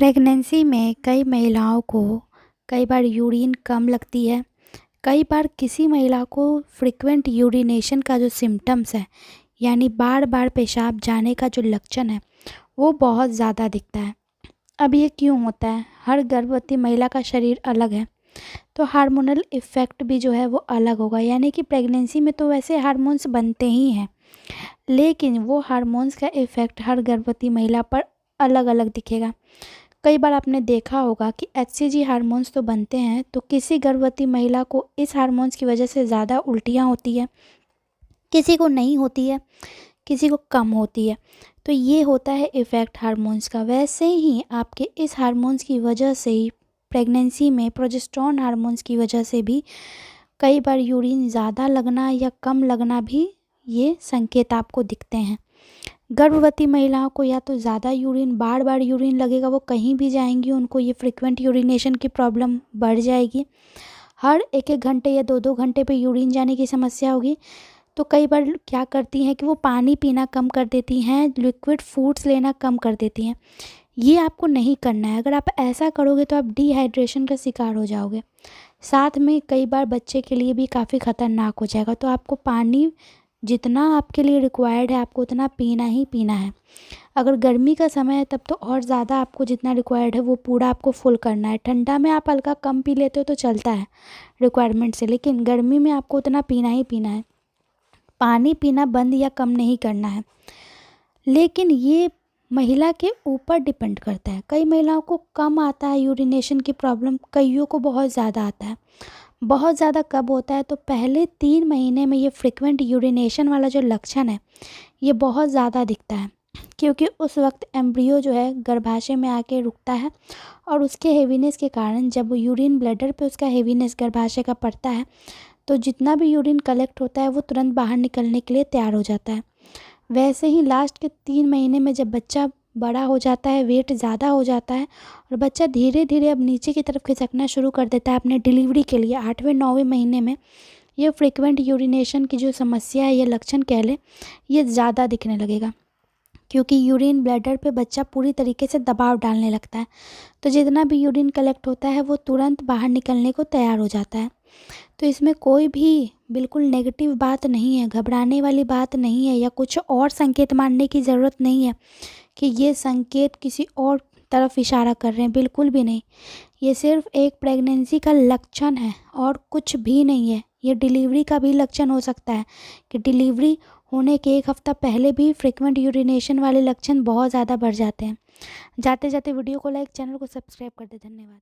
Pregnancy में कई महिलाओं को कई बार यूरिन कम लगती है। कई बार किसी महिला को फ्रीक्वेंट यूरिनेशन का जो सिम्टम्स है, यानी बार बार पेशाब जाने का जो लक्षण है, वो बहुत ज़्यादा दिखता है। अब ये क्यों होता है? हर गर्भवती महिला का शरीर अलग है, तो हार्मोनल इफ़ेक्ट भी जो है वो अलग होगा। यानी कि प्रेगनेंसी में तो वैसे हार्मोन्स बनते ही हैं, लेकिन वो हार्मोन्स का इफ़ेक्ट हर गर्भवती महिला पर अलग अलग दिखेगा। कई बार आपने देखा होगा कि एचसीजी हार्मोन्स तो बनते हैं, तो किसी गर्भवती महिला को इस हार्मोन्स की वजह से ज़्यादा उल्टियाँ होती है, किसी को नहीं होती है, किसी को कम होती है। तो ये होता है इफ़ेक्ट हार्मोन्स का। वैसे ही आपके इस हार्मोन्स की वजह से ही प्रेगनेंसी में प्रोजेस्टेरोन हार्मोन्स की वजह से भी कई बार यूरिन ज़्यादा लगना या कम लगना भी ये संकेत आपको दिखते हैं। गर्भवती महिलाओं को या तो ज़्यादा यूरिन बार बार यूरिन लगेगा, वो कहीं भी जाएंगी उनको ये फ्रीक्वेंट यूरिनेशन की प्रॉब्लम बढ़ जाएगी। हर एक एक घंटे या दो दो घंटे पे यूरिन जाने की समस्या होगी। तो कई बार क्या करती हैं कि वो पानी पीना कम कर देती हैं, लिक्विड फूड्स लेना कम कर देती हैं। ये आपको नहीं करना है। अगर आप ऐसा करोगे तो आप डिहाइड्रेशन का शिकार हो जाओगे। साथ में कई बार बच्चे के लिए भी काफ़ी ख़तरनाक हो जाएगा। तो आपको पानी जितना आपके लिए रिक्वायर्ड है, आपको उतना पीना ही पीना है। अगर गर्मी का समय है तब तो और ज़्यादा आपको जितना रिक्वायर्ड है वो पूरा आपको फुल करना है। ठंडा में आप हल्का कम पी लेते हो तो चलता है रिक्वायरमेंट से, लेकिन गर्मी में आपको उतना पीना ही पीना है। पानी पीना बंद या कम नहीं करना है। लेकिन ये महिला के ऊपर डिपेंड करता है। कई महिलाओं को कम आता है यूरिनेशन की प्रॉब्लम, कईयों को बहुत ज़्यादा आता है। बहुत ज़्यादा कब होता है? तो पहले 3 महीने में ये फ्रीक्वेंट यूरिनेशन वाला जो लक्षण है ये बहुत ज़्यादा दिखता है, क्योंकि उस वक्त एम्ब्रियो जो है गर्भाशय में आके रुकता है और उसके हेवीनेस के कारण जब यूरिन ब्लैडर पे उसका हेवीनेस गर्भाशय का पड़ता है, तो जितना भी यूरिन कलेक्ट होता है वो तुरंत बाहर निकलने के लिए तैयार हो जाता है। वैसे ही लास्ट के 3 महीने में जब बच्चा बड़ा हो जाता है, वेट ज़्यादा हो जाता है और बच्चा धीरे धीरे अब नीचे की तरफ खिसकना शुरू कर देता है अपने डिलीवरी के लिए, 8वें 9वें महीने में ये फ्रीक्वेंट यूरिनेशन की जो समस्या है, ये लक्षण कह लें, ये ज़्यादा दिखने लगेगा। क्योंकि यूरिन ब्लैडर पे बच्चा पूरी तरीके से दबाव डालने लगता है, तो जितना भी यूरिन कलेक्ट होता है वो तुरंत बाहर निकलने को तैयार हो जाता है। तो इसमें कोई भी बिल्कुल नेगेटिव बात नहीं है, घबराने वाली बात नहीं है, या कुछ और संकेत मानने की ज़रूरत नहीं है कि ये संकेत किसी और तरफ इशारा कर रहे हैं। बिल्कुल भी नहीं। ये सिर्फ एक प्रेगनेंसी का लक्षण है और कुछ भी नहीं है। ये डिलीवरी का भी लक्षण हो सकता है कि डिलीवरी होने के 1 हफ्ता पहले भी फ्रीक्वेंट यूरिनेशन वाले लक्षण बहुत ज़्यादा बढ़ जाते हैं। जाते जाते वीडियो को लाइक, चैनल को सब्सक्राइब कर दे। धन्यवाद।